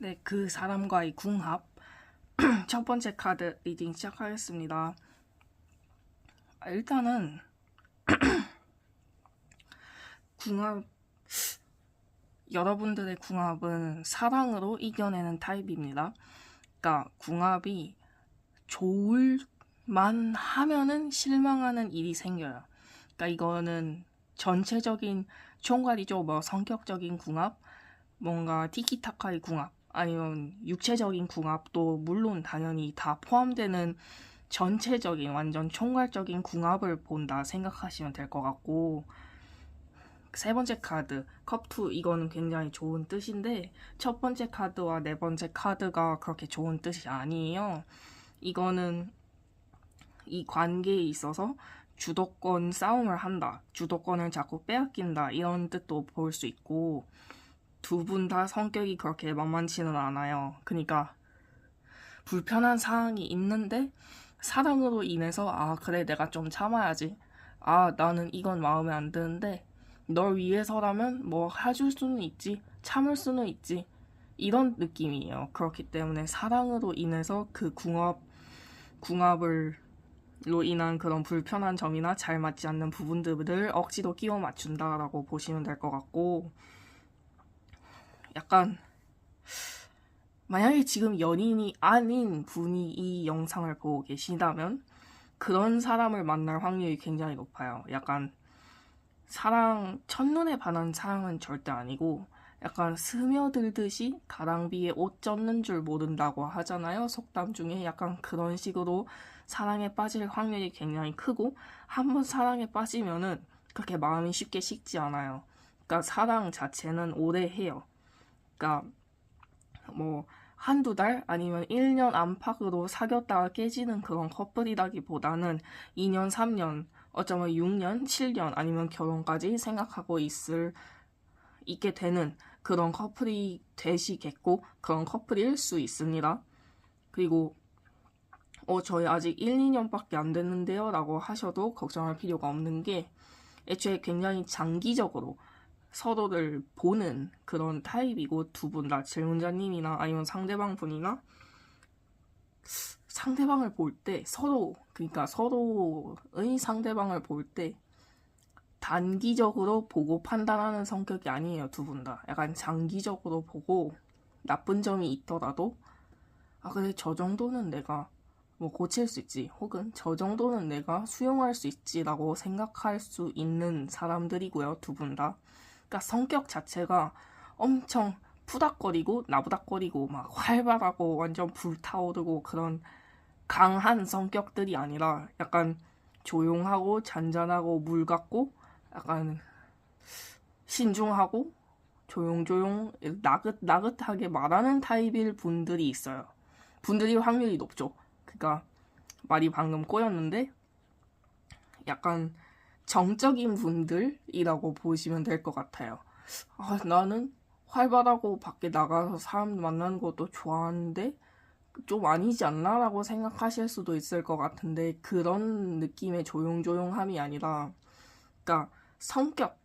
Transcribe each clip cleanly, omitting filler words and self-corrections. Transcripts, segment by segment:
네, 그 사람과의 궁합. 첫 번째 카드 리딩 시작하겠습니다. 일단은 궁합, 여러분들의 궁합은 사랑으로 이겨내는 타입입니다. 그러니까 궁합이 좋을만 하면은 실망하는 일이 생겨요. 그러니까 이거는 전체적인 총괄이죠. 뭐 성격적인 궁합, 뭔가 티키타카의 궁합, 아니면 육체적인 궁합도 물론 당연히 다 포함되는 전체적인 완전 총괄적인 궁합을 본다 생각하시면 될 것 같고, 세 번째 카드 컵2 이거는 굉장히 좋은 뜻인데 첫 번째 카드와 네 번째 카드가 그렇게 좋은 뜻이 아니에요. 이거는 이 관계에 있어서 주도권 싸움을 한다, 주도권을 자꾸 빼앗긴다 이런 뜻도 볼 수 있고, 두 분 다 성격이 그렇게 만만치는 않아요. 그러니까 불편한 상황이 있는데 사랑으로 인해서 그래 내가 좀 참아야지, 나는 이건 마음에 안 드는데 널 위해서라면 뭐 해줄 수는 있지, 참을 수는 있지, 이런 느낌이에요. 그렇기 때문에 사랑으로 인해서 그 궁합을 로 인한 그런 불편한 점이나 잘 맞지 않는 부분들을 억지로 끼워 맞춘다라고 보시면 될 것 같고, 약간 만약에 지금 연인이 아닌 분이 이 영상을 보고 계시다면 그런 사람을 만날 확률이 굉장히 높아요. 약간 첫눈에 반한 사랑은 절대 아니고 약간 스며들듯이 가랑비에 옷 젖는 줄 모른다고 하잖아요. 속담 중에 약간 그런 식으로 사랑에 빠질 확률이 굉장히 크고, 한번 사랑에 빠지면은 그렇게 마음이 쉽게 식지 않아요. 그러니까 사랑 자체는 오래 해요. 그러니까 뭐 한두 달 아니면 1년 안팎으로 사귀었다가 깨지는 그런 커플이라기보다는 2년, 3년, 어쩌면 6년, 7년 아니면 결혼까지 생각하고 있게 되는 그런 커플이 되시겠고, 그런 커플일 수 있습니다. 그리고 저희 아직 1, 2년밖에 안 됐는데요 라고 하셔도 걱정할 필요가 없는 게, 애초에 굉장히 장기적으로 서로를 보는 그런 타입이고, 두 분 다 질문자님이나 아니면 상대방 분이나 상대방을 볼 때 그러니까 서로의 상대방을 볼 때 단기적으로 보고 판단하는 성격이 아니에요. 두 분 다 약간 장기적으로 보고 나쁜 점이 있더라도 그래 저 정도는 내가 뭐 고칠 수 있지, 혹은 저 정도는 내가 수용할 수 있지라고 생각할 수 있는 사람들이고요. 두 분 다. 그러니까 성격 자체가 엄청 푸닥거리고 나부닥거리고 막 활발하고 완전 불타오르고 그런 강한 성격들이 아니라 약간 조용하고 잔잔하고 물 같고 약간 신중하고 조용조용 나긋나긋하게 말하는 타입일 분들이 있어요. 분들이 확률이 높죠. 그러니까 말이 방금 꼬였는데 약간 정적인 분들이라고 보시면 될 것 같아요. 나는 활발하고 밖에 나가서 사람 만나는 것도 좋아하는데 좀 아니지 않나? 라고 생각하실 수도 있을 것 같은데, 그런 느낌의 조용조용함이 아니라, 그러니까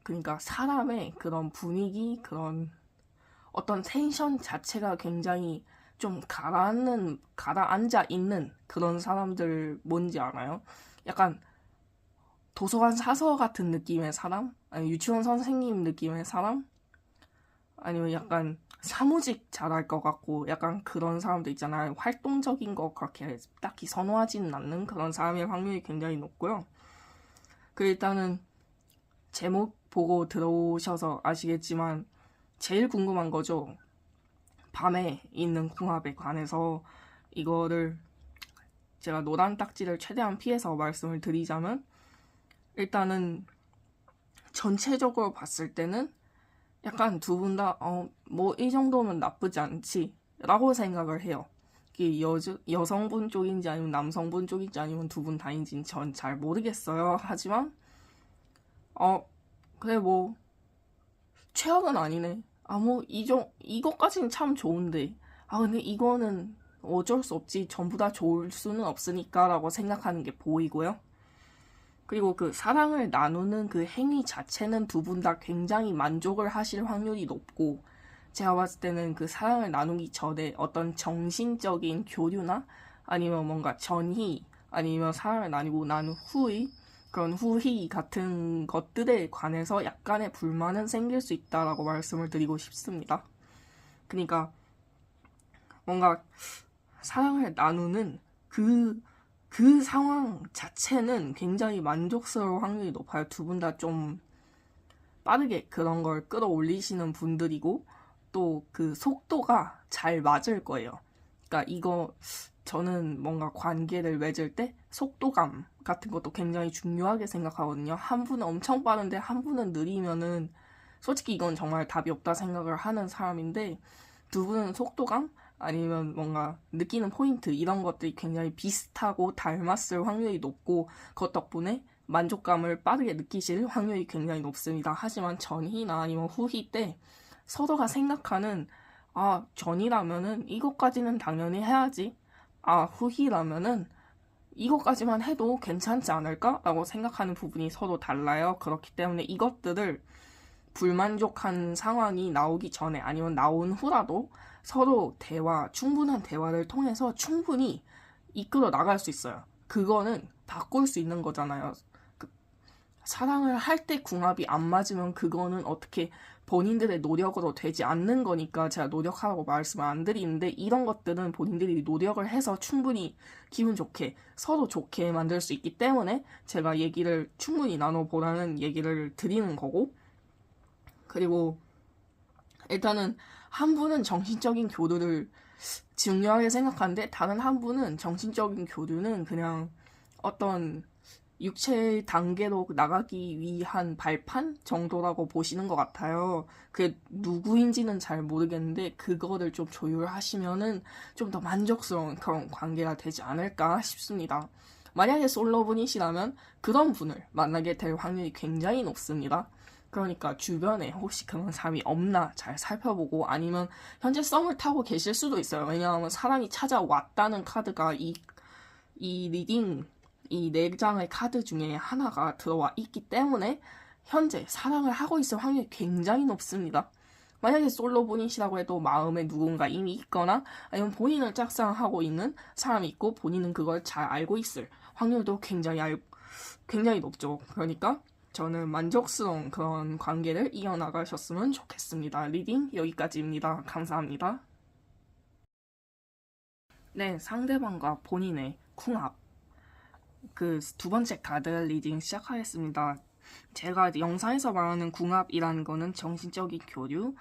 그러니까 사람의 그런 분위기, 그런 어떤 텐션 자체가 굉장히 좀 가라앉아 있는 그런 사람들 뭔지 알아요? 약간 도서관 사서 같은 느낌의 사람? 아니 유치원 선생님 느낌의 사람? 아니면 약간 사무직 잘할 것 같고 약간 그런 사람도 있잖아요. 활동적인 거 그렇게 딱히 선호하지는 않는 그런 사람의 확률이 굉장히 높고요. 일단은 제목 보고 들어오셔서 아시겠지만 제일 궁금한 거죠. 밤에 있는 궁합에 관해서 이거를 제가 노란 딱지를 최대한 피해서 말씀을 드리자면, 일단은 전체적으로 봤을 때는 약간 두 분 다 뭐 이 정도면 나쁘지 않지 라고 생각을 해요. 이게 여성분 쪽인지 아니면 남성분 쪽인지 아니면 두 분 다인지는 전 잘 모르겠어요. 하지만 그래 뭐 최악은 아니네, 뭐 이것까지는 참 좋은데 근데 이거는 어쩔 수 없지, 전부 다 좋을 수는 없으니까 라고 생각하는 게 보이고요. 그리고 그 사랑을 나누는 그 행위 자체는 두 분 다 굉장히 만족을 하실 확률이 높고, 제가 봤을 때는 그 사랑을 나누기 전에 어떤 정신적인 교류나 아니면 뭔가 전희 아니면 사랑을 나누고 난 후의 그런 후희 같은 것들에 관해서 약간의 불만은 생길 수 있다라고 말씀을 드리고 싶습니다. 그러니까 뭔가 사랑을 나누는 그 상황 자체는 굉장히 만족스러울 확률이 높아요. 두 분 다 좀 빠르게 그런 걸 끌어올리시는 분들이고 또 그 속도가 잘 맞을 거예요. 그러니까 이거 저는 뭔가 관계를 맺을 때 속도감 같은 것도 굉장히 중요하게 생각하거든요. 한 분은 엄청 빠른데 한 분은 느리면은 솔직히 이건 정말 답이 없다 생각을 하는 사람인데 두 분은 속도감 아니면 뭔가 느끼는 포인트 이런 것들이 굉장히 비슷하고 닮았을 확률이 높고 그것 덕분에 만족감을 빠르게 느끼실 확률이 굉장히 높습니다. 하지만 전희나 아니면 후희 때 서로가 생각하는 전이라면은 이것까지는 당연히 해야지. 후희라면은 이것까지만 해도 괜찮지 않을까? 라고 생각하는 부분이 서로 달라요. 그렇기 때문에 이것들을 불만족한 상황이 나오기 전에 아니면 나온 후라도 서로 충분한 대화를 통해서 충분히 이끌어 나갈 수 있어요. 그거는 바꿀 수 있는 거잖아요. 사랑을 할 때 궁합이 안 맞으면 그거는 어떻게 본인들의 노력으로 되지 않는 거니까 제가 노력하라고 말씀을 안 드리는데 이런 것들은 본인들이 노력을 해서 충분히 기분 좋게 서로 좋게 만들 수 있기 때문에 제가 얘기를 충분히 나눠보라는 얘기를 드리는 거고 그리고 일단은 한 분은 정신적인 교류를 중요하게 생각하는데 다른 한 분은 정신적인 교류는 그냥 어떤 육체 단계로 나가기 위한 발판 정도라고 보시는 것 같아요. 그게 누구인지는 잘 모르겠는데 그거를 좀 조율하시면은 좀 더 만족스러운 그런 관계가 되지 않을까 싶습니다. 만약에 솔로분이시라면 그런 분을 만나게 될 확률이 굉장히 높습니다. 그러니까 주변에 혹시 그런 사람이 없나 잘 살펴보고 아니면 현재 썸을 타고 계실 수도 있어요. 왜냐하면 사랑이 찾아왔다는 카드가 이 리딩 이 4장의 카드 중에 하나가 들어와 있기 때문에 현재 사랑을 하고 있을 확률이 굉장히 높습니다. 만약에 솔로분이시라고 해도 마음에 누군가 이미 있거나 아니면 본인을 짝사랑하고 있는 사람이 있고 본인은 그걸 잘 알고 있을 확률도 굉장히 높죠. 그러니까 저는 만족스러운 그런 관계를 이어나가셨으면 좋겠습니다. 리딩 여기까지입니다. 감사합니다. 네, 상대방과 본인의 궁합 그 두 번째 카드 리딩 시작하겠습니다. 제가 영상에서 말하는 궁합이라는 거는 정신적인 교류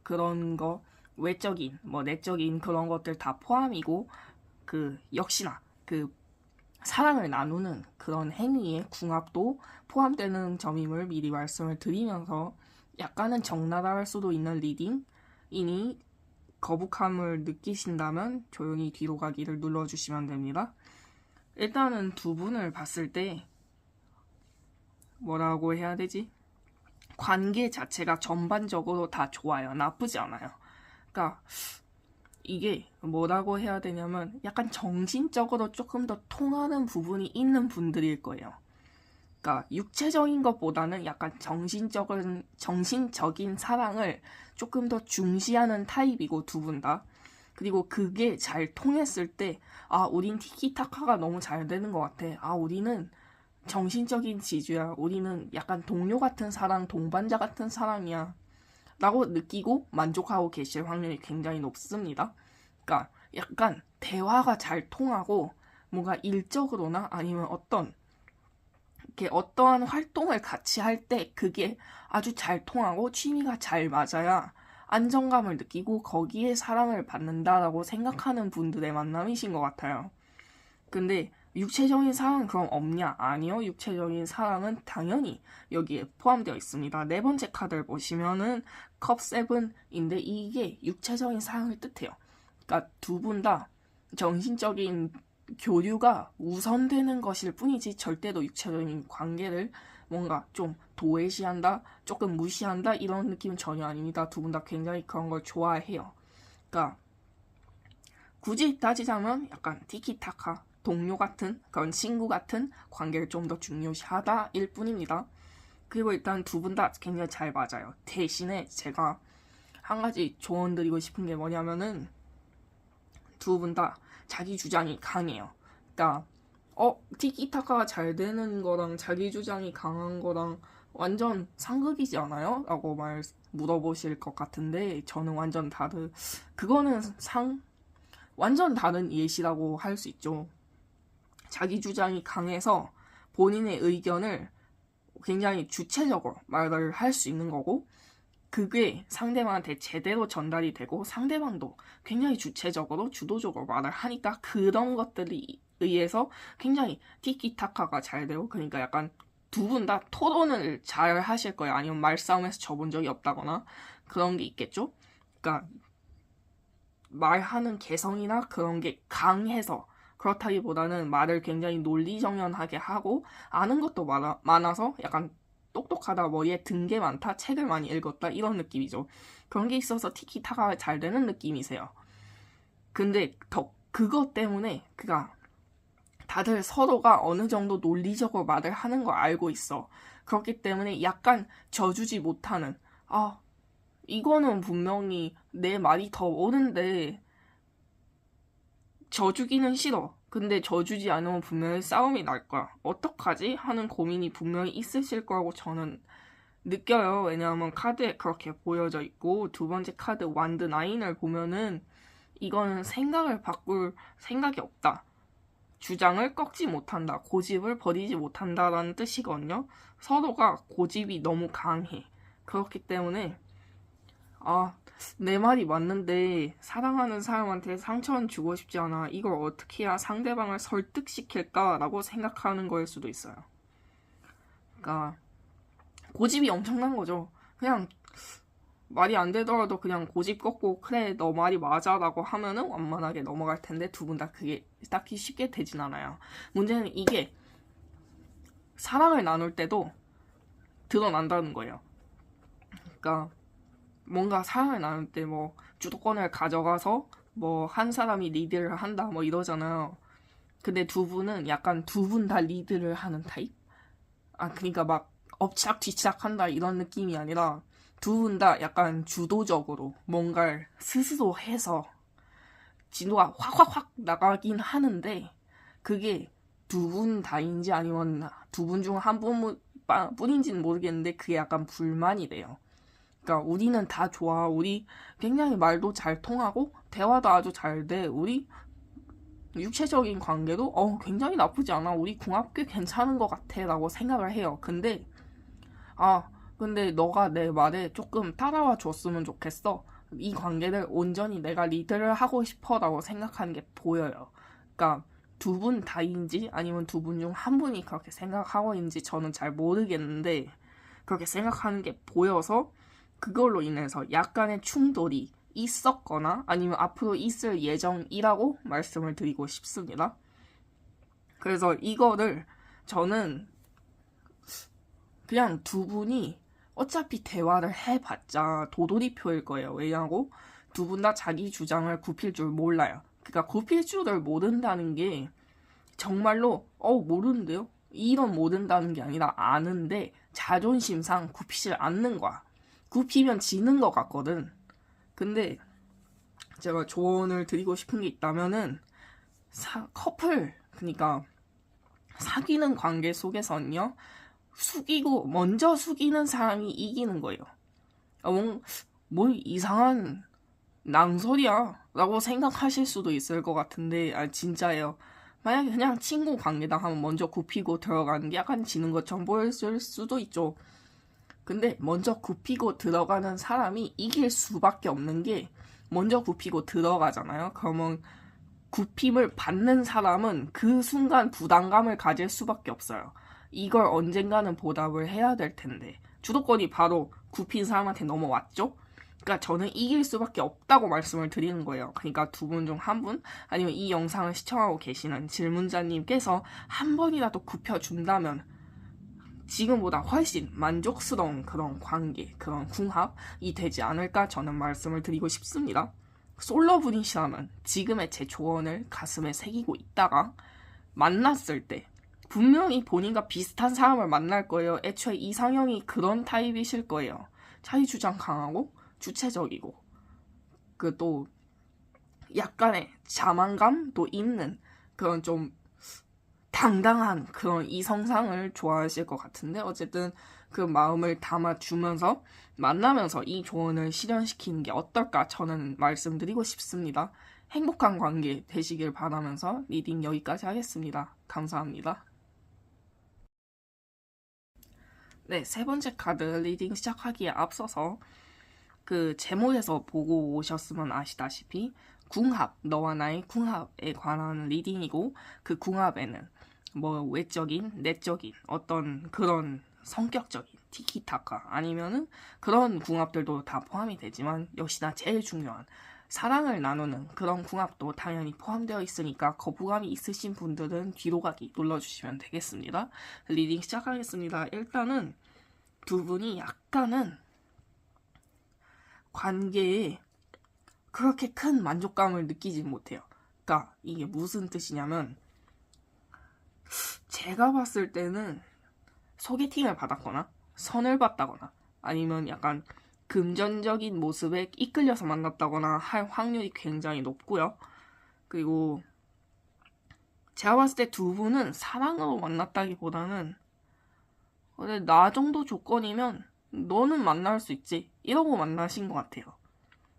그런 거 외적인 내적인 그런 것들 다 포함이고 역시나 사랑을 나누는 그런 행위의 궁합도 포함되는 점임을 미리 말씀을 드리면서 약간은 적나라할 수도 있는 리딩이니 거북함을 느끼신다면 조용히 뒤로 가기를 눌러주시면 됩니다. 일단은 두 분을 봤을 때 뭐라고 해야 되지? 관계 자체가 전반적으로 다 좋아요. 나쁘지 않아요. 그러니까 이게 뭐라고 해야 되냐면 약간 정신적으로 조금 더 통하는 부분이 있는 분들일 거예요. 그러니까 육체적인 것보다는 약간 정신적인 사랑을 조금 더 중시하는 타입이고 두 분 다. 그리고 그게 잘 통했을 때 우린 티키타카가 너무 잘 되는 것 같아. 우리는 정신적인 지주야. 우리는 약간 동료 같은 사랑, 동반자 같은 사랑이야. 라고 느끼고 만족하고 계실 확률이 굉장히 높습니다. 그러니까 약간 대화가 잘 통하고 뭔가 일적으로나 아니면 어떠한 활동을 같이 할 때 그게 아주 잘 통하고 취미가 잘 맞아야 안정감을 느끼고 거기에 사랑을 받는다라고 생각하는 분들의 만남이신 것 같아요. 근데 육체적인 사랑은 그럼 없냐? 아니요. 육체적인 사랑은 당연히 여기에 포함되어 있습니다. 네 번째 카드를 보시면은 컵 세븐인데 이게 육체적인 사랑을 뜻해요. 그러니까 두 분 다 정신적인 교류가 우선되는 것일 뿐이지 절대로 육체적인 관계를 뭔가 좀 도외시한다, 조금 무시한다 이런 느낌은 전혀 아닙니다. 두 분 다 굉장히 그런 걸 좋아해요. 그러니까 굳이 따지자면 약간 티키타카, 동료 같은 그런 친구 같은 관계를 좀 더 중요시하다일 뿐입니다. 그리고 일단 두 분 다 굉장히 잘 맞아요. 대신에 제가 한 가지 조언 드리고 싶은 게 뭐냐면은 두 분 다 자기 주장이 강해요. 그러니까 티키타카가 잘 되는 거랑 자기 주장이 강한 거랑 완전 상극이지 않아요? 라고 물어보실 것 같은데 저는 그거는 완전 다른 예시라고 할 수 있죠. 자기 주장이 강해서 본인의 의견을 굉장히 주체적으로 말을 할 수 있는 거고 그게 상대방한테 제대로 전달이 되고 상대방도 굉장히 주체적으로 주도적으로 말을 하니까 그런 것들이 의해서 굉장히 티키타카가 잘 되고 그러니까 약간 두 분 다 토론을 잘 하실 거예요. 아니면 말싸움에서 져본 적이 없다거나 그런 게 있겠죠. 그러니까 말하는 개성이나 그런 게 강해서 그렇다기보다는 말을 굉장히 논리정연하게 하고 아는 것도 많아서 약간 똑똑하다, 머리에 든 게 많다, 책을 많이 읽었다 이런 느낌이죠. 그런 게 있어서 티키타카가 잘 되는 느낌이세요. 근데 그것 때문에 다들 서로가 어느 정도 논리적으로 말을 하는 걸 알고 있어. 그렇기 때문에 약간 져주지 못하는 이거는 분명히 내 말이 더 옳은데 져주기는 싫어. 근데 져주지 않으면 분명히 싸움이 날 거야. 어떡하지? 하는 고민이 분명히 있으실 거라고 저는 느껴요. 왜냐하면 카드에 그렇게 보여져 있고 두 번째 카드 완드 9을 보면은 이거는 생각을 바꿀 생각이 없다. 주장을 꺾지 못한다. 고집을 버리지 못한다라는 뜻이거든요. 서로가 고집이 너무 강해. 그렇기 때문에 내 말이 맞는데 사랑하는 사람한테 상처는 주고 싶지 않아. 이걸 어떻게 해야 상대방을 설득시킬까라고 생각하는 거일 수도 있어요. 그러니까 고집이 엄청난 거죠. 그냥 말이 안 되더라도 그냥 고집 꺾고 그래 너 말이 맞아 라고 하면은 완만하게 넘어갈 텐데 두 분 다 그게 딱히 쉽게 되진 않아요. 문제는 이게 사랑을 나눌 때도 드러난다는 거예요. 그러니까 뭔가 사랑을 나눌 때 뭐 주도권을 가져가서 뭐 한 사람이 리드를 한다 뭐 이러잖아요. 근데 두 분은 약간 두 분 다 리드를 하는 타입? 그러니까 막 엎치락뒤치락 한다 이런 느낌이 아니라 두 분 다 약간 주도적으로 뭔가를 스스로 해서 진도가 확확확 나가긴 하는데 그게 두 분 다인지 아니면 두 분 중 한 분뿐인지는 모르겠는데 그게 약간 불만이 돼요. 그러니까 우리는 다 좋아. 우리 굉장히 말도 잘 통하고 대화도 아주 잘 돼. 우리 육체적인 관계도 굉장히 나쁘지 않아. 우리 궁합 꽤 괜찮은 것 같아 라고 생각을 해요. 근데 너가 내 말에 조금 따라와 줬으면 좋겠어. 이 관계를 온전히 내가 리드를 하고 싶어 라고 생각하는 게 보여요. 그러니까 두 분 다인지 아니면 두 분 중 한 분이 그렇게 생각하고 있는지 저는 잘 모르겠는데 그렇게 생각하는 게 보여서 그걸로 인해서 약간의 충돌이 있었거나 아니면 앞으로 있을 예정이라고 말씀을 드리고 싶습니다. 그래서 이거를 저는 그냥 두 분이 어차피 대화를 해봤자 도돌이표일 거예요. 왜냐하고 두 분 다 자기 주장을 굽힐 줄 몰라요. 그러니까 굽힐 줄을 모른다는 게 정말로 모르는데요? 이런 모른다는 게 아니라 아는데 자존심상 굽히질 않는 거야. 굽히면 지는 것 같거든. 근데 제가 조언을 드리고 싶은 게 있다면은 그러니까 사귀는 관계 속에서는요. 먼저 숙이는 사람이 이기는 거예요. 뭐 이상한 낭설이야 라고 생각하실 수도 있을 것 같은데 진짜예요. 만약에 그냥 친구 관계다 하면 먼저 굽히고 들어가는 게 약간 지는 것처럼 보일 수도 있죠. 근데 먼저 굽히고 들어가는 사람이 이길 수밖에 없는 게 먼저 굽히고 들어가잖아요. 그러면 굽힘을 받는 사람은 그 순간 부담감을 가질 수밖에 없어요. 이걸 언젠가는 보답을 해야 될 텐데 주도권이 바로 굽힌 사람한테 넘어왔죠? 그러니까 저는 이길 수밖에 없다고 말씀을 드리는 거예요. 그러니까 두 분 중 한 분 아니면 이 영상을 시청하고 계시는 질문자님께서 한 번이라도 굽혀준다면 지금보다 훨씬 만족스러운 그런 관계, 그런 궁합이 되지 않을까 저는 말씀을 드리고 싶습니다. 솔로분이시라면 지금의 제 조언을 가슴에 새기고 있다가 만났을 때 분명히 본인과 비슷한 사람을 만날 거예요. 애초에 이상형이 그런 타입이실 거예요. 자기 주장 강하고 주체적이고 그 또 약간의 자만감도 있는 그런 좀 당당한 그런 이성상을 좋아하실 것 같은데 어쨌든 그 마음을 담아주면서 만나면서 이 조언을 실현시키는 게 어떨까 저는 말씀드리고 싶습니다. 행복한 관계 되시길 바라면서 리딩 여기까지 하겠습니다. 감사합니다. 네, 세 번째 카드 리딩 시작하기에 앞서서 그 제목에서 보고 오셨으면 아시다시피 궁합, 너와 나의 궁합에 관한 리딩이고 그 궁합에는 뭐 외적인, 내적인 어떤 그런 성격적인 티키타카 아니면은 그런 궁합들도 다 포함이 되지만 역시나 제일 중요한 사랑을 나누는 그런 궁합도 당연히 포함되어 있으니까 거부감이 있으신 분들은 뒤로 가기 눌러주시면 되겠습니다. 리딩 시작하겠습니다. 일단은 두 분이 약간은 관계에 그렇게 큰 만족감을 느끼지 못해요. 그러니까 이게 무슨 뜻이냐면 제가 봤을 때는 소개팅을 받았거나 선을 봤다거나 아니면 약간 금전적인 모습에 이끌려서 만났다거나 할 확률이 굉장히 높고요. 그리고 제가 봤을 때 두 분은 사랑으로 만났다기보다는 나 정도 조건이면 너는 만날 수 있지 이러고 만나신 것 같아요.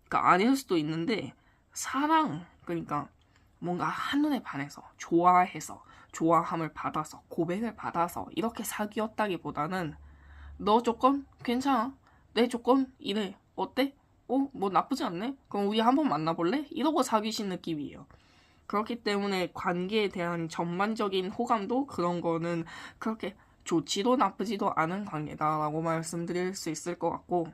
그러니까 아닐 수도 있는데 사랑 그러니까 뭔가 한눈에 반해서 좋아해서 좋아함을 받아서 고백을 받아서 이렇게 사귀었다기보다는 너 조건 괜찮아 내 조건 이래 어때? 뭐 나쁘지 않네? 그럼 우리 한번 만나볼래? 이러고 사귀신 느낌이에요. 그렇기 때문에 관계에 대한 전반적인 호감도 그런 거는 그렇게 좋지도 나쁘지도 않은 관계다라고 말씀드릴 수 있을 것 같고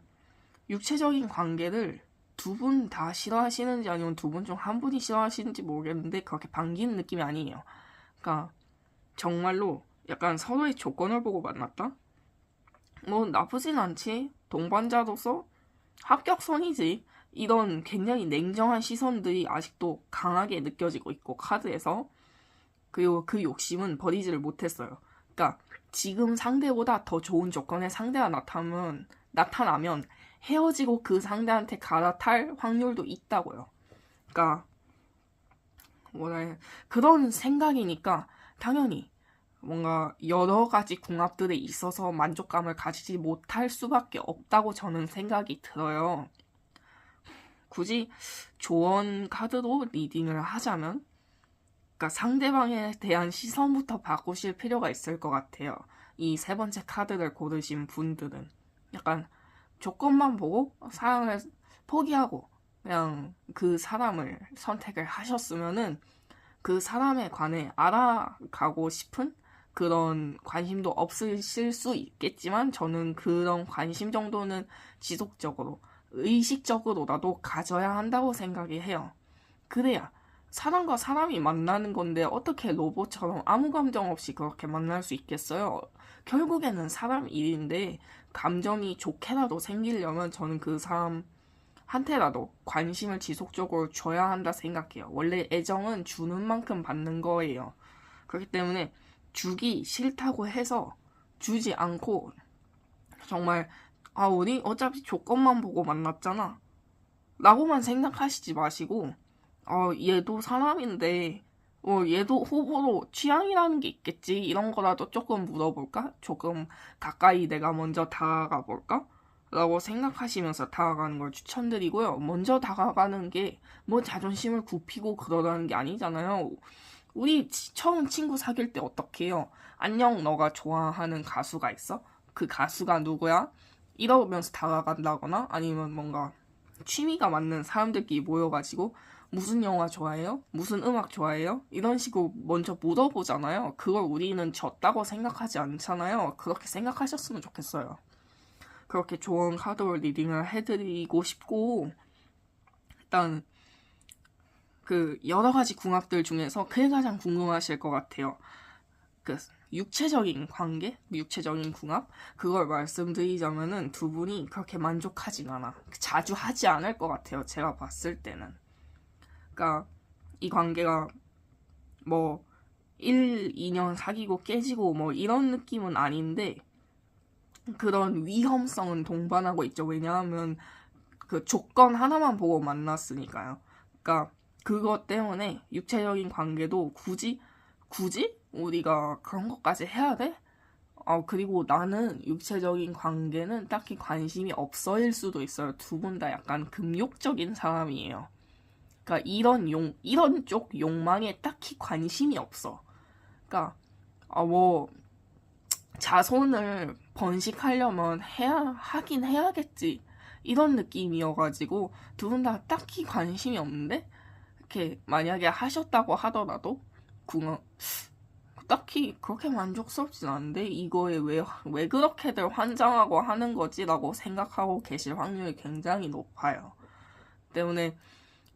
육체적인 관계를 두 분 다 싫어하시는지 아니면 두 분 중 한 분이 싫어하시는지 모르겠는데 그렇게 반기는 느낌이 아니에요. 그러니까 정말로 약간 서로의 조건을 보고 만났다? 뭐 나쁘진 않지. 동반자로서 합격선이지. 이런 굉장히 냉정한 시선들이 아직도 강하게 느껴지고 있고 카드에서 그리고 그 욕심은 버리지를 못했어요. 그러니까 지금 상대보다 더 좋은 조건의 상대가 나타나면 헤어지고 그 상대한테 갈아탈 확률도 있다고요. 그러니까 뭐라 그런 생각이니까 당연히 뭔가 여러 가지 궁합들에 있어서 만족감을 가지지 못할 수밖에 없다고 저는 생각이 들어요. 굳이 조언 카드로 리딩을 하자면 그러니까 상대방에 대한 시선부터 바꾸실 필요가 있을 것 같아요. 이 세 번째 카드를 고르신 분들은 약간 조건만 보고 사랑을 포기하고 그냥 그 사람을 선택을 하셨으면은 그 사람에 관해 알아가고 싶은 그런 관심도 없으실 수 있겠지만 저는 그런 관심 정도는 지속적으로 의식적으로라도 가져야 한다고 생각이 해요. 그래야 사람과 사람이 만나는 건데 어떻게 로봇처럼 아무 감정 없이 그렇게 만날 수 있겠어요? 결국에는 사람 일인데 감정이 좋게라도 생기려면 저는 그 사람한테라도 관심을 지속적으로 줘야 한다 생각해요. 원래 애정은 주는 만큼 받는 거예요. 그렇기 때문에 주기 싫다고 해서 주지 않고 정말 우리 어차피 조건만 보고 만났잖아 라고만 생각하시지 마시고 얘도 사람인데 얘도 호불호 취향이라는 게 있겠지 이런 거라도 조금 물어볼까? 조금 가까이 내가 먼저 다가가 볼까? 라고 생각하시면서 다가가는 걸 추천드리고요. 먼저 다가가는 게 뭐 자존심을 굽히고 그러라는 게 아니잖아요. 우리 처음 친구 사귈 때 어떻게 해요? 안녕, 너가 좋아하는 가수가 있어? 그 가수가 누구야? 이러면서 다가간다거나 아니면 뭔가 취미가 맞는 사람들끼리 모여가지고 무슨 영화 좋아해요? 무슨 음악 좋아해요? 이런 식으로 먼저 물어보잖아요. 그걸 우리는 졌다고 생각하지 않잖아요. 그렇게 생각하셨으면 좋겠어요. 그렇게 좋은 카드로 리딩을 해드리고 싶고 일단 그 여러 가지 궁합들 중에서 그게 가장 궁금하실 것 같아요. 그 육체적인 관계, 육체적인 궁합 그걸 말씀드리자면은 두 분이 그렇게 만족하진 않아. 자주 하지 않을 것 같아요. 제가 봤을 때는. 그러니까 이 관계가 뭐 1, 2년 사귀고 깨지고 뭐 이런 느낌은 아닌데 그런 위험성은 동반하고 있죠. 왜냐하면 그 조건 하나만 보고 만났으니까요. 그러니까 그것 때문에 육체적인 관계도 굳이 우리가 그런 것까지 해야 돼? 그리고 나는 육체적인 관계는 딱히 관심이 없어일 수도 있어요. 두 분 다 약간 금욕적인 사람이에요. 그러니까 이런 쪽 욕망에 딱히 관심이 없어. 그러니까 뭐 자손을 번식하려면 하긴 해야겠지. 이런 느낌이어가지고 두 분 다 딱히 관심이 없는데 이렇게 만약에 하셨다고 하더라도 궁 딱히 그렇게 만족스럽진 않은데 이거에 왜 그렇게들 환장하고 하는 거지라고 생각하고 계실 확률이 굉장히 높아요. 때문에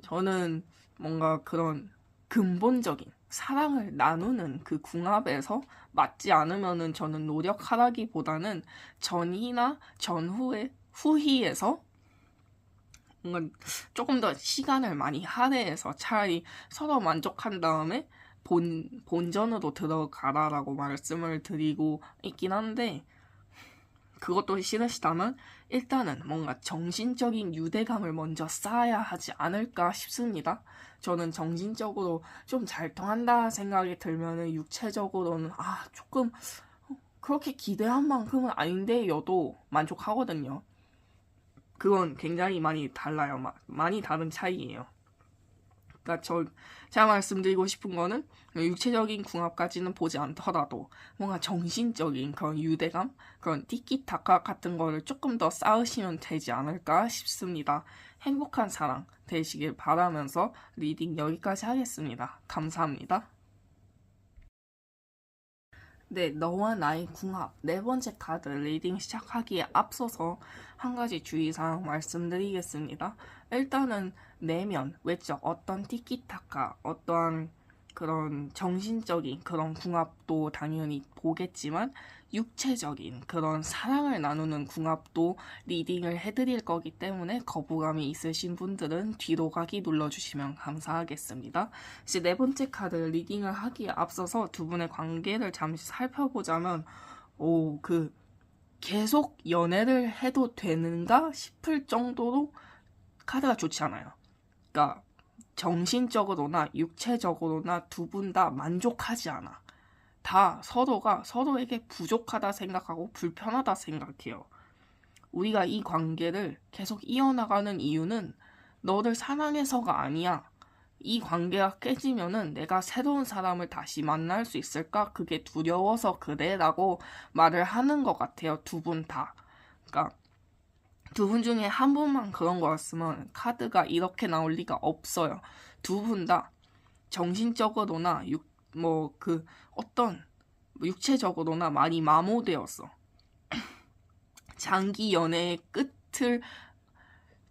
저는 뭔가 그런 근본적인 사랑을 나누는 그 궁합에서 맞지 않으면은 저는 노력하라기보다는 전이나 후희에서 뭔가 조금 더 시간을 많이 할애해서 차라리 서로 만족한 다음에 본전으로 들어가라라고 말씀을 드리고 있긴 한데, 그것도 싫으시다면 일단은 뭔가 정신적인 유대감을 먼저 쌓아야 하지 않을까 싶습니다. 저는 정신적으로 좀 잘 통한다 생각이 들면은 육체적으로는 조금 그렇게 기대한 만큼은 아닌데 여도 만족하거든요. 그건 굉장히 많이 달라요. 많이 다른 차이예요. 그러니까 제가 말씀드리고 싶은 거는 육체적인 궁합까지는 보지 않더라도 뭔가 정신적인 그런 유대감, 그런 티키타카 같은 거를 조금 더 쌓으시면 되지 않을까 싶습니다. 행복한 사랑 되시길 바라면서 리딩 여기까지 하겠습니다. 감사합니다. 네, 너와 나의 궁합 네 번째 카드 리딩 시작하기에 앞서서 한 가지 주의사항 말씀드리겠습니다. 일단은 내면, 외적 어떤 티키타카, 어떠한 그런 정신적인 그런 궁합도 당연히 보겠지만 육체적인 그런 사랑을 나누는 궁합도 리딩을 해드릴 거기 때문에 거부감이 있으신 분들은 뒤로 가기 눌러주시면 감사하겠습니다. 이제 네 번째 카드 리딩을 하기에 앞서서 두 분의 관계를 잠시 살펴보자면 계속 연애를 해도 되는가 싶을 정도로 카드가 좋지 않아요. 그러니까 정신적으로나 육체적으로나 두 분 다 만족하지 않아. 다 서로가 서로에게 부족하다 생각하고 불편하다 생각해요. 우리가 이 관계를 계속 이어나가는 이유는 너를 사랑해서가 아니야. 이 관계가 깨지면은 내가 새로운 사람을 다시 만날 수 있을까? 그게 두려워서 그래 라고 말을 하는 것 같아요. 두 분 다. 그러니까 두 분 중에 한 분만 그런 거였으면 카드가 이렇게 나올 리가 없어요. 두 분 다 정신적으로나 어떤 육체적으로나 많이 마모되었어. 장기 연애의 끝을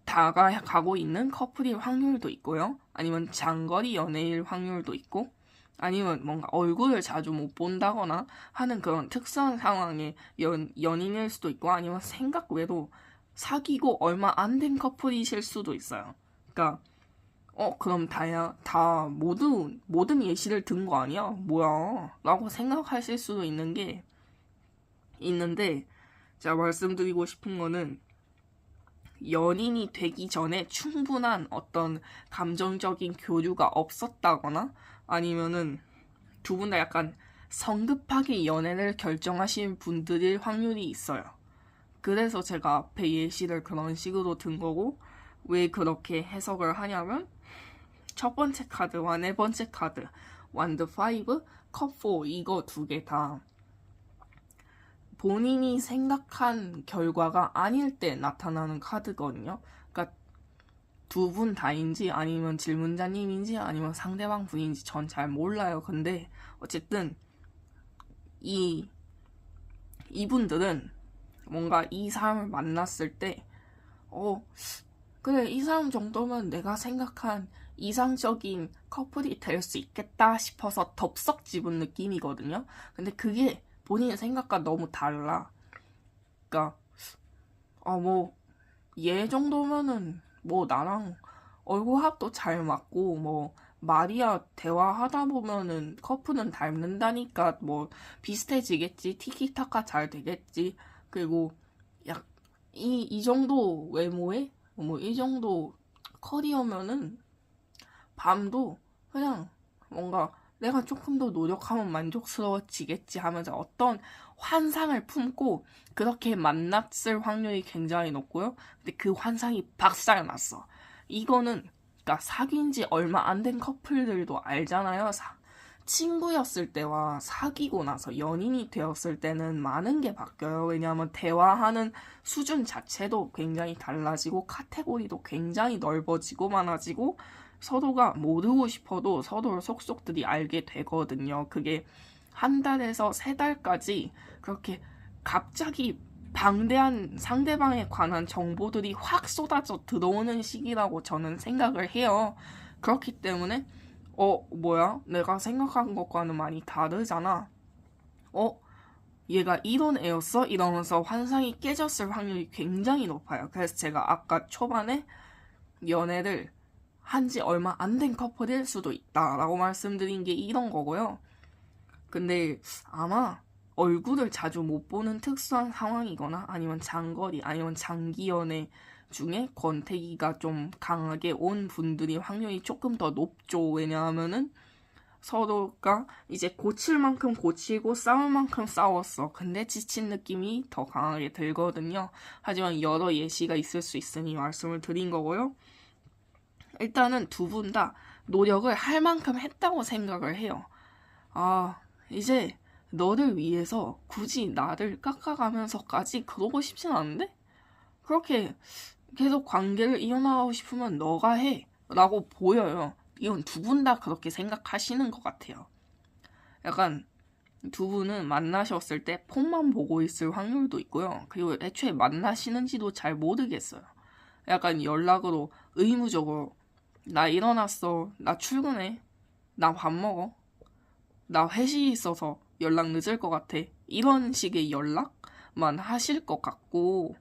다가가고 있는 커플일 확률도 있고요. 아니면 장거리 연애일 확률도 있고, 아니면 뭔가 얼굴을 자주 못 본다거나 하는 그런 특수한 상황의 연인일 수도 있고, 아니면 생각 외로 사귀고 얼마 안 된 커플이실 수도 있어요. 그러니까 그럼 다 모든 예시를 든 거 아니야? 뭐야? 라고 생각하실 수도 있는데, 제가 말씀드리고 싶은 거는, 연인이 되기 전에 충분한 어떤 감정적인 교류가 없었다거나, 아니면은 두 분 다 약간 성급하게 연애를 결정하신 분들일 확률이 있어요. 그래서 제가 앞에 예시를 그런 식으로 든 거고, 왜 그렇게 해석을 하냐면, 첫 번째 카드와 네 번째 카드, 완드 5, 컵 4, 이거 두 개 다 본인이 생각한 결과가 아닐 때 나타나는 카드거든요. 그러니까 두 분 다인지 아니면 질문자님인지 아니면 상대방 분인지 전 잘 몰라요. 근데 어쨌든 이분들은 뭔가 이 사람을 만났을 때 그래, 이 사람 정도면 내가 생각한 이상적인 커플이 될 수 있겠다 싶어서 덥석 집은 느낌이거든요. 근데 그게 본인의 생각과 너무 달라. 그러니까 얘 정도면은 나랑 얼굴 합도 잘 맞고 말이야 대화하다 보면은 커플은 닮는다니까 비슷해지겠지, 티키타카 잘 되겠지. 그리고 이 정도 외모에 뭐 이 정도 커리어면은 밤도 그냥 뭔가 내가 조금 더 노력하면 만족스러워지겠지 하면서 어떤 환상을 품고 그렇게 만났을 확률이 굉장히 높고요. 근데 그 환상이 박살났어. 이거는 그러니까 사귄 지 얼마 안 된 커플들도 알잖아요. 친구였을 때와 사귀고 나서 연인이 되었을 때는 많은 게 바뀌어요. 왜냐하면 대화하는 수준 자체도 굉장히 달라지고 카테고리도 굉장히 넓어지고 많아지고 서로가 모르고 싶어도 서로 속속들이 알게 되거든요. 그게 한 달에서 세 달까지 그렇게 갑자기 방대한 상대방에 관한 정보들이 확 쏟아져 들어오는 시기라고 저는 생각을 해요. 그렇기 때문에 뭐야? 내가 생각한 것과는 많이 다르잖아. 얘가 이런 애였어? 이러면서 환상이 깨졌을 확률이 굉장히 높아요. 그래서 제가 아까 초반에 연애를 한지 얼마 안 된 커플일 수도 있다라고 말씀드린 게 이런 거고요. 근데 아마 얼굴을 자주 못 보는 특수한 상황이거나 아니면 장거리 아니면 장기 연애 중에 권태기가 좀 강하게 온 분들이 확률이 조금 더 높죠. 왜냐하면은 서로가 이제 고칠 만큼 고치고 싸울 만큼 싸웠어. 근데 지친 느낌이 더 강하게 들거든요. 하지만 여러 예시가 있을 수 있으니 말씀을 드린 거고요. 일단은 두 분 다 노력을 할 만큼 했다고 생각을 해요. 이제 너를 위해서 굳이 나를 깎아가면서까지 그러고 싶진 않은데? 그렇게 계속 관계를 이어나가고 싶으면 너가 해. 라고 보여요. 이건 두 분 다 그렇게 생각하시는 것 같아요. 약간 두 분은 만나셨을 때 폰만 보고 있을 확률도 있고요. 그리고 애초에 만나시는지도 잘 모르겠어요. 약간 연락으로 의무적으로 나 일어났어. 나 출근해. 나 밥 먹어. 나 회식이 있어서 연락 늦을 것 같아. 이런 식의 연락만 하실 것 같고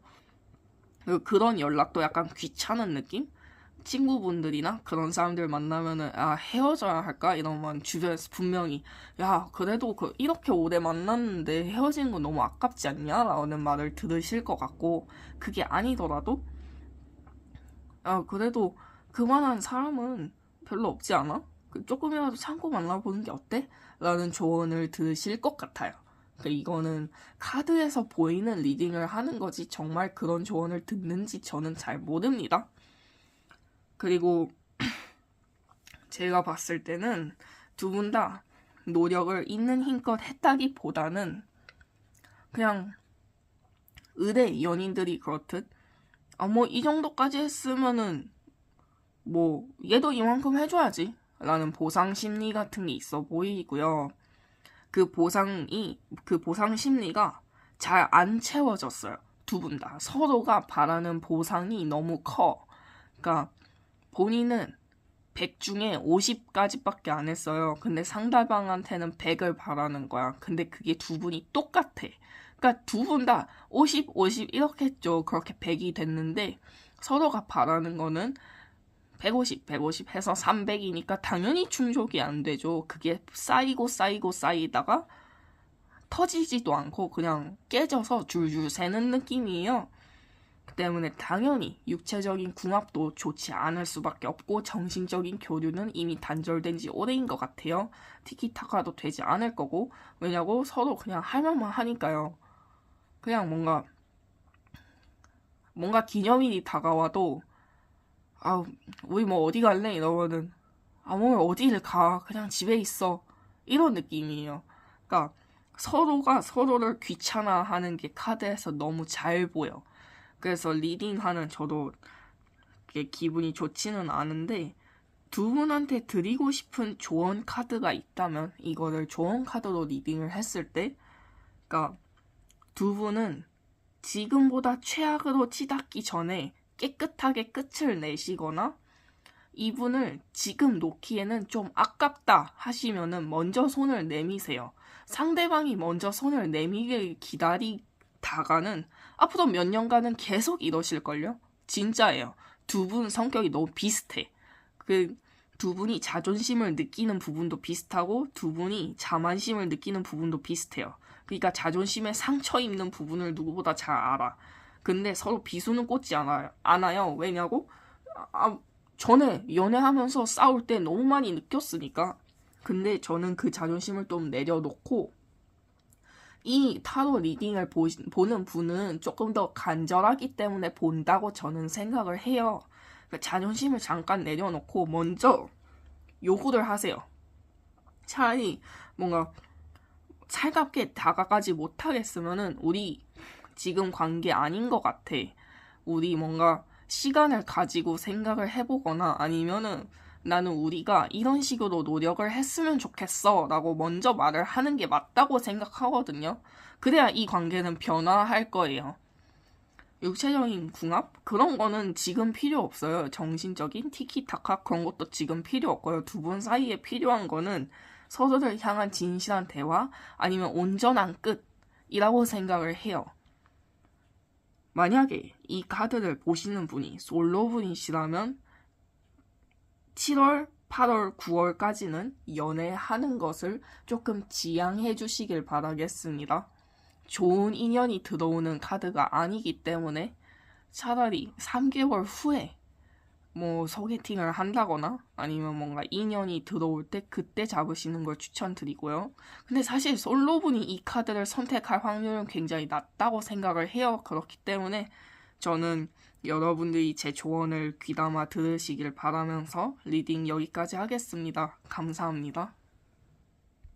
그런 연락도 약간 귀찮은 느낌? 친구분들이나 그런 사람들 만나면은 헤어져야 할까? 이러면 주변에서 분명히 야 그래도 이렇게 오래 만났는데 헤어지는 건 너무 아깝지 않냐? 라는 말을 들으실 것 같고 그게 아니더라도 그래도 그만한 사람은 별로 없지 않아? 조금이라도 참고 만나보는 게 어때? 라는 조언을 들으실 것 같아요. 이거는 카드에서 보이는 리딩을 하는 거지 정말 그런 조언을 듣는지 저는 잘 모릅니다. 그리고 제가 봤을 때는 두 분 다 노력을 있는 힘껏 했다기보다는 그냥 의대 연인들이 그렇듯 뭐 이 정도까지 했으면은 뭐 얘도 이만큼 해줘야지 라는 보상 심리 같은 게 있어 보이고요. 그 보상 심리가 잘 안 채워졌어요. 두 분 다 서로가 바라는 보상이 너무 커. 그러니까 본인은 100 중에 50까지밖에 안 했어요. 근데 상대방한테는 100을 바라는 거야. 근데 그게 두 분이 똑같아. 그러니까 두 분 다 50, 50 이렇게 했죠. 그렇게 100이 됐는데 서로가 바라는 거는 150, 150 해서 300이니까 당연히 충족이 안 되죠. 그게 쌓이다가 터지지도 않고 그냥 깨져서 줄줄 새는 느낌이에요. 그 때문에 당연히 육체적인 궁합도 좋지 않을 수밖에 없고 정신적인 교류는 이미 단절된 지 오래인 것 같아요. 티키타카도 되지 않을 거고 왜냐고 서로 그냥 할 말만 하니까요. 그냥 뭔가 기념일이 다가와도 우리 뭐 어디 갈래? 이러면은 뭐 어디를 가? 그냥 집에 있어. 이런 느낌이에요. 그러니까 서로가 서로를 귀찮아하는 게 카드에서 너무 잘 보여. 그래서 리딩하는 저도 기분이 좋지는 않은데 두 분한테 드리고 싶은 조언 카드가 있다면 이거를 조언 카드로 리딩을 했을 때 그러니까 두 분은 지금보다 최악으로 치닫기 전에 깨끗하게 끝을 내시거나 이분을 지금 놓기에는 좀 아깝다 하시면은 먼저 손을 내미세요. 상대방이 먼저 손을 내미길 기다리다가는 앞으로 몇 년간은 계속 이러실걸요? 진짜예요. 두 분 성격이 너무 비슷해. 두 분이 자존심을 느끼는 부분도 비슷하고 두 분이 자만심을 느끼는 부분도 비슷해요. 그러니까 자존심에 상처 입는 부분을 누구보다 잘 알아. 근데 서로 비수는 꽂지 않아요. 왜냐고? 전에 연애하면서 싸울 때 너무 많이 느꼈으니까. 근데 저는 그 자존심을 좀 내려놓고 이 타로 리딩을 보는 분은 조금 더 간절하기 때문에 본다고 저는 생각을 해요. 그러니까 자존심을 잠깐 내려놓고 먼저 요구를 하세요. 차라리 뭔가 살갑게 다가가지 못하겠으면은 우리 지금 관계 아닌 것 같아. 우리 뭔가 시간을 가지고 생각을 해보거나 아니면은 나는 우리가 이런 식으로 노력을 했으면 좋겠어 라고 먼저 말을 하는 게 맞다고 생각하거든요. 그래야 이 관계는 변화할 거예요. 육체적인 궁합? 그런 거는 지금 필요 없어요. 정신적인 티키타카 그런 것도 지금 필요 없고요. 두 분 사이에 필요한 거는 서로를 향한 진실한 대화 아니면 온전한 끝이라고 생각을 해요. 만약에 이 카드를 보시는 분이 솔로분이시라면 7월, 8월, 9월까지는 연애하는 것을 조금 지양해 주시길 바라겠습니다. 좋은 인연이 들어오는 카드가 아니기 때문에 차라리 3개월 후에 뭐 소개팅을 한다거나 아니면 뭔가 인연이 들어올 때 그때 잡으시는 걸 추천드리고요. 근데 사실 솔로분이 이 카드를 선택할 확률은 굉장히 낮다고 생각을 해요. 그렇기 때문에 저는 여러분들이 제 조언을 귀담아 들으시길 바라면서 리딩 여기까지 하겠습니다. 감사합니다.